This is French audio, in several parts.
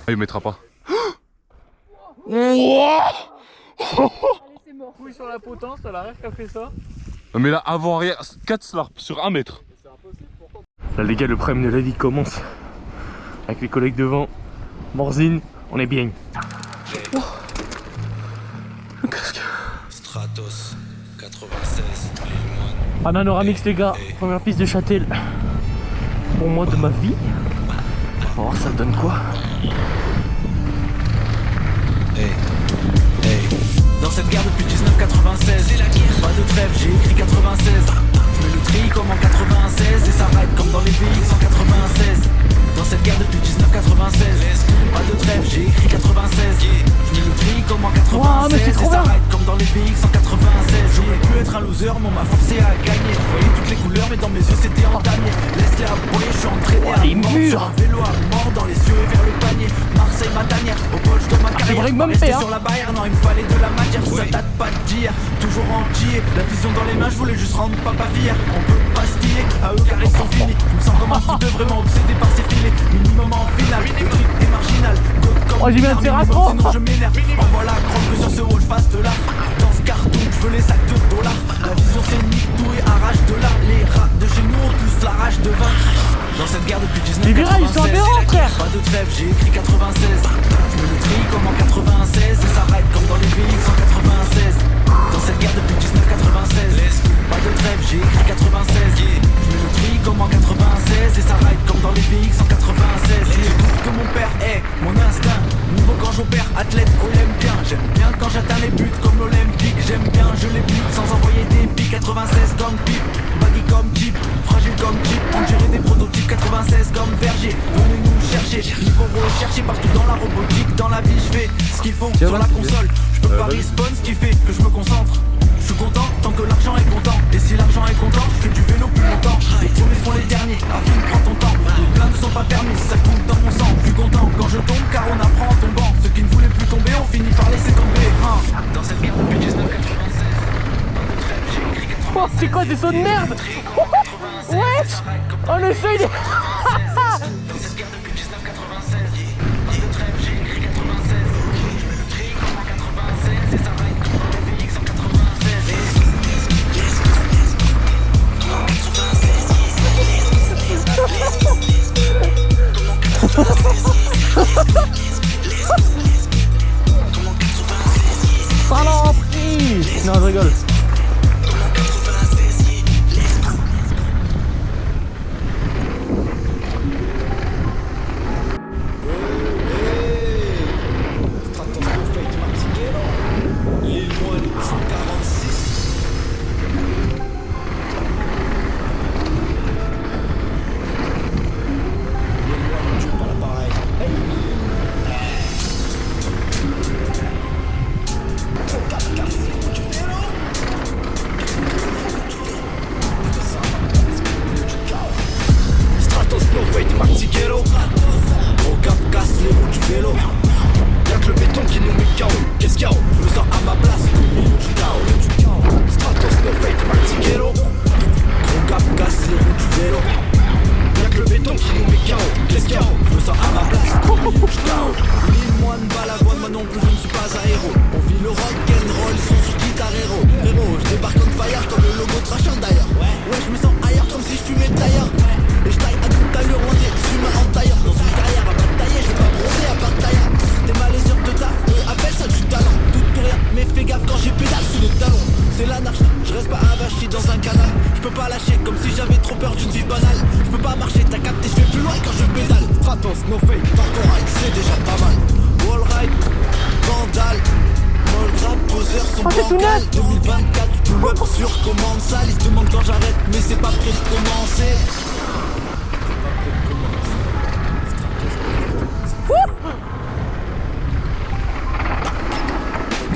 Ah, il mettra pas. Couille sur la potence, t'as la rêve qui a fait ça. Mais là, avant-arrière, 4 slarps sur 1 mètre. Là les gars, le prime de la vie commence. Avec les collègues devant. Morzine, on est bien. Oh. Le casque. Stratos 96, Panoramix les gars, première piste de Châtel. Pour moi de ma vie. On va voir ça donne quoi. Hey, hey. Dans cette guerre depuis 1996, c'est la guerre. Pas de trêve, j'ai écrit 96. Je mets le tri comme en 96 et ça ride comme dans les VX en 96. Dans cette guerre depuis 1996, pas de trêve, j'ai écrit 96. Je mets le tri comme en 96 et ça ride comme dans les VX en 96. J'aurais pu être un loser, mais on m'a forcé à gagner. Je voyais toutes les couleurs, mais dans mes yeux c'était en damier. Laisse-les aboyer, je suis entraîné à mort sur un vélo à mort dans les yeux et vers le panier. Marseille, ma tanière, au bol je dois ma carrière. Pas rester sur la barrière, non il me fallait de la matière. Ça date pas d'hier, toujours entier. La vision dans les mains, je voulais juste rendre papa fier. On peut pas se filer, à eux car ils sont finis. Je me sens comme un fou de vraiment obsédé par ces filets. Minimum en finale, le truc est marginal. Oh j'ai bien tiré à trop. Sinon je m'énerve, envoie la grande que sur ce wall, je fasse de l'art. Dans ce carton, je veux les sacs de dollars. La vision c'est nique tout et arrache de là. Les rats de chez nous ont tous la rage de vaincre. Dans cette guerre depuis 1996, pas de trêve, j'ai écrit 96. Je mets le tri comme en 96 et ça ride comme dans les VX en 96. Dans cette guerre depuis 1996, pas de trêve, j'ai écrit 96. Je mets le tri comme en 96 et ça ride comme dans les VX en 96. J'écoute que mon père est mon instinct. Nouveau quand j'opère, athlète olympien. J'aime bien quand j'atteins les buts comme l'Olympique. J'aime bien, je les bute sans envoyer des pics. 96 comme pipe, baggy comme type, fragile comme type. On dirait des prototypes 96 comme Verger. Venez nous chercher, il faut rechercher partout dans la robotique. Dans la vie, je fais ce qu'il faut sur la console. Je peux pas respawn, ce qui fait que je me concentre. Je suis content tant que l'argent est content. Et si l'argent est content, je fais du vélo plus longtemps. Les premiers seront les derniers, affine, prends ton temps. Les pleins ne sont pas permis, ça coule dans mon sang. Je suis content quand je tombe car on apprend en tombant. Ceux qui ne voulaient plus tomber, on finit par laisser tomber. Dans cette guerre depuis 1996. Oh c'est quoi des sauts de merde. Ouais. Oh le seuil des... Dans cette guerre depuis 1996, pas de trêve, j'ai écrit 96. Je mets le tri comme en 96 et ça ride comme dans les VX en 96. Saloperie. Non je rigole. No fake, Dark Ride, c'est déjà pas mal. Wall Ride, Vandal, Mold Rap, poseur son bancal. 2024, pull up sur commande sale. Ils se demandent quand j'arrête, mais c'est pas prêt de commencer.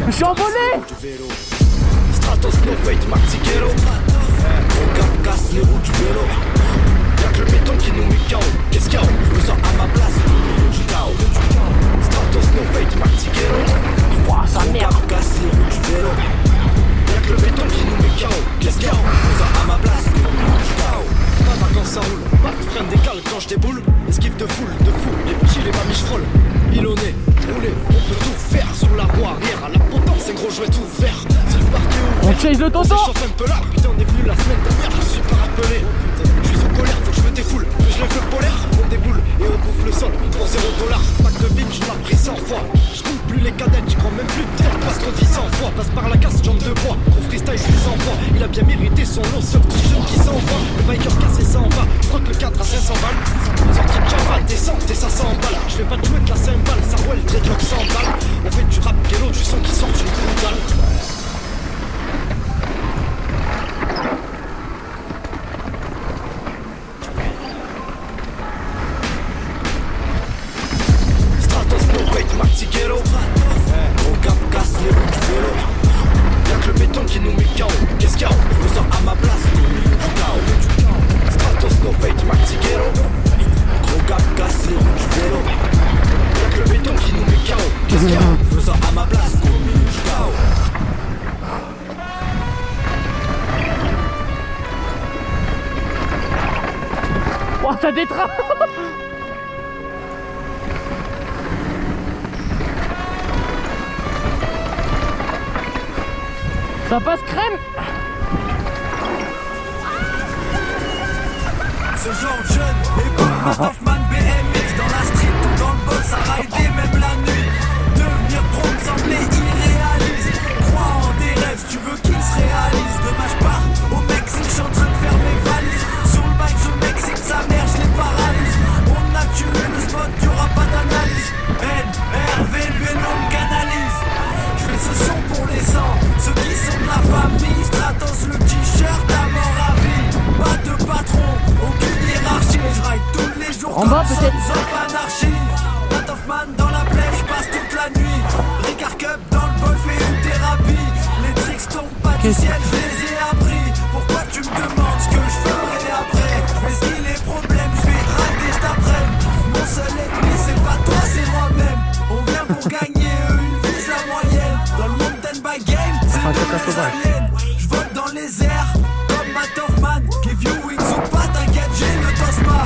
Je suis envolé. Stratos, no fake, Martiquero. Gros cap casse les roues du vélo. Y'a que le béton qui nous met KO. Qu'est-ce qu'il y a? Je me sens à ma place. Du KO. Stratos, no fake, Martiquero. Ouah, ça merde. Gros cap casse les roues du vélo. Y'a que le béton qui nous met KO. Qu'est-ce qu'il y a? Je me sens à ma place. Du KO. Quand ça roule, pas de frein décale quand je déboule. Esquive de foule, de fou, les petits, les mamies, je frôle. donner. Rouler, on peut tout faire sur la roue arrière. À la potence, c'est gros, je vais tout faire. C'est le parquet On chase le tonton. chauffe un peu là, putain on est venu la semaine dernière, je me suis pas rappelé. Je suis en colère, faut que je me défoule, que je lève le polaire, on déboule et on bouffe le sol pour 0 $. Pack de bing, je l'ai pris 100 fois. Je compte plus les cadettes, j'y crois même plus, peut-être parce qu'on dit 100 fois. Passe par la casse, jambe de bois, gros freestyle, je 100 fois. Il a bien mérité son lot, ce petit jeune qui s'envoie. Le biker cassé ça en va, je crois que le cadre à 500 balles. Sortie de Java, descente et ça s'emballe. Je fais pas de jouer de la cymbale, ça roule, dreadlock 100 balles. On fait du rap kélo, du son qui sort du brutal. Maxigelo, gros cap casse les roues du vélo. Y'a que le béton qui nous met KO. Qu'est-ce qu'il y a? Je me sens à ma place au milieu du chaos. Stratos, no fake, Maxigelo. Gros cap casse les roues du vélo. Y'a que le béton qui nous met KO. Qu'est-ce qu'il y a? Je me sens à ma place au milieu du chaos. Oh, ça détrape. Ça passe crème. Ce genre de jeune, époque Hoffman, BMX dans la street ou dans le bol, ça raidait même la nuit. Devenir pro me semblait irréaliste. Crois en des rêves, tu veux qu'ils se réalisent. Demain je pars au Mexique, je suis en train de faire mes valises. Sur le bike je Mexique, sa mère je les paralyse. On a tué le spot, y'aura pas d'analyse. NRV, le vélo me canalise. Je fais ce son pour les 100, ceux qui sont de la famille. Stratos le t-shirt à mort à vie. Pas de patron, aucune hiérarchie. Je ride tous les jours En comme bas, peut-être. Sons of Anarchy. Matt Hoffman dans la plaie, je passe toute la nuit. Ricard Cup dans le bol, fait une thérapie. Les tricks tombent pas du ciel, je les ai appris. Pourquoi tu me demandes ce que je ferai après? Je vais skier les problèmes, je vais rider cet après-midi. Mon seul ennemi c'est pas toi, c'est moi-même. On vient pour gagner, eux ils visent la moyenne. Dans le mountain bike game, c'est nous les aliens. Je vole dans les airs, comme Matt Hoffman. Give you wings ou pas, t'inquiète, j'ai le tosma.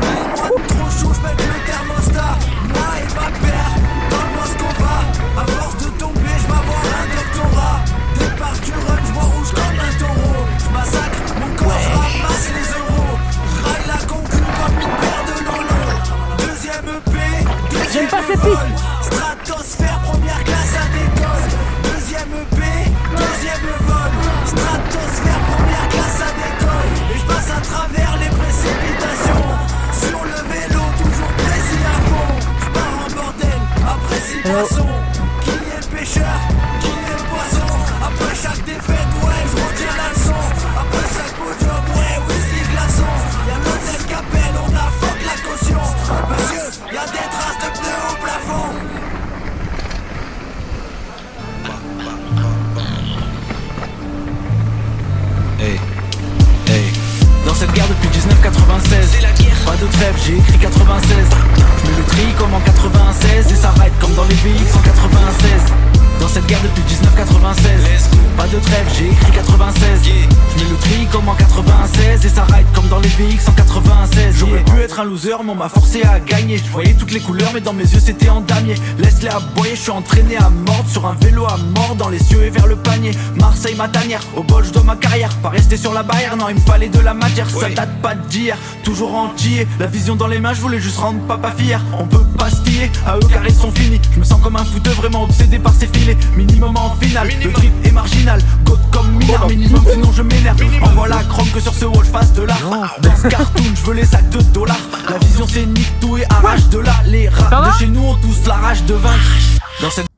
Moi trop chaud, je mets le thermostat. Moi et ma paire, dans le Moscova. À force de tomber, je m'avoir un doctorat. Départ du run, je vois rouge comme un taureau. Je massacre mon corps, je ramasse les euros. Je raille la concu comme une paire de lolo. Deuxième EP, J'aime pas ces vol. Stratosphère, première classe à l'école. Deuxième EP, deuxième vol. Stratosphère, première classe à l'école. Et je passe à travers les précipitations. Sur le vélo, toujours précis à fond. Je pars en bordel, après 6 poissons. Qui est le pêcheur? Qui est le poisson? Après chaque défaite, ouais, je retire la leçon. Après chaque podium, ouais, whisky glaçon. Y'a l'hôtel Capel, on a fuck la caution. Monsieur, y'a des traces de pneus au plafond. Hey, hey. Dans cette guerre depuis 1996, c'est la guerre. Pas de trêve, j'ai écrit 96. Je mets le tri comme en 96 et ça ride comme dans les VX en 96. Dans cette guerre depuis 1996, pas de trêve, j'ai écrit 96. Je mets le tri comme en 96 et ça ride comme dans les VX en 96. J'aurais pu être un loser mais on m'a forcé à gagner. Je voyais toutes les couleurs mais dans mes yeux c'était en damier. Laisse-les aboyer, je suis entraîné à mordre sur un vélo à mort dans les cieux et vers le panier. Marseille ma tanière, au bol je dois ma carrière. Pas rester sur la barrière, non il me fallait de la matière. Ça date pas d'hier, toujours entier. La vision dans les mains, je voulais juste rendre papa fier. On peut pas se fier à eux car ils sont finis. Je me sens comme un fouteux vraiment obsédé par ces filets. Minimum en finale, le trip est marginal. God comme minard, minimum sinon je m'énerve. Envoie la chrome que sur ce wall je fasse de l'art. Dans ce cartoon je veux les sacs de dollars. La vision c'est nique tout et arrache de là. Les rats de chez nous ont tous la rage de vaincre. Dans cette